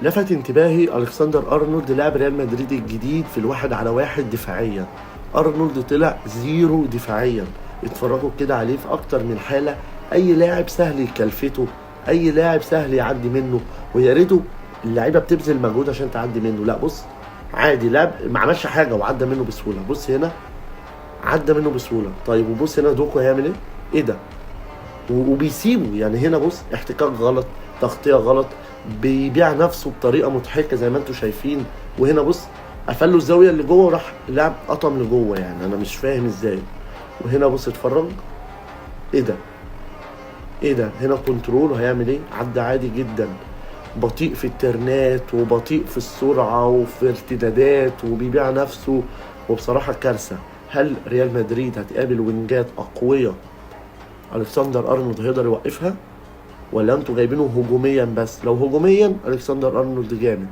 لفت انتباهي الكسندر ارنولد لاعب ريال مدريد الجديد في الواحد على واحد دفاعيا. ارنولد طلع زيرو دفاعيا. اتفرجوا كده عليه في اكتر من حاله. اي لاعب سهل يكلفته، اي لاعب سهل يعدي منه، ويا ريته اللعيبه بتبذل مجهود عشان تعدي منه. لا بص، عادي لاعب ما عملش حاجه وعدى منه بسهوله. بص هنا عدى منه بسهوله. طيب وبص هنا دوكو هيعمل ايه؟ ايه ده؟ وبيسيبه. يعني هنا بص، احتكاك غلط، تغطيه غلط، بيبيع نفسه بطريقه مضحكه زي ما انتم شايفين. وهنا بص، قفل له الزاويه اللي جوه وراح اللاعب قطم لجوه. يعني انا مش فاهم ازاي. وهنا بص اتفرج، ايه ده؟ ايه ده؟ هنا كنترول، هيعمل ايه؟ عدى عادي جدا. بطيء في الترنات وبطيء في السرعه وفي ارتدادات وبيبيع نفسه. وبصراحه كارثه. هل ريال مدريد هتقابل وينجات اقوياء الكسندر ارنولد هيقدر يوقفها، ولا انتوا جايبينه هجوميا بس؟ لو هجوميا الكسندر ارنولد جامد.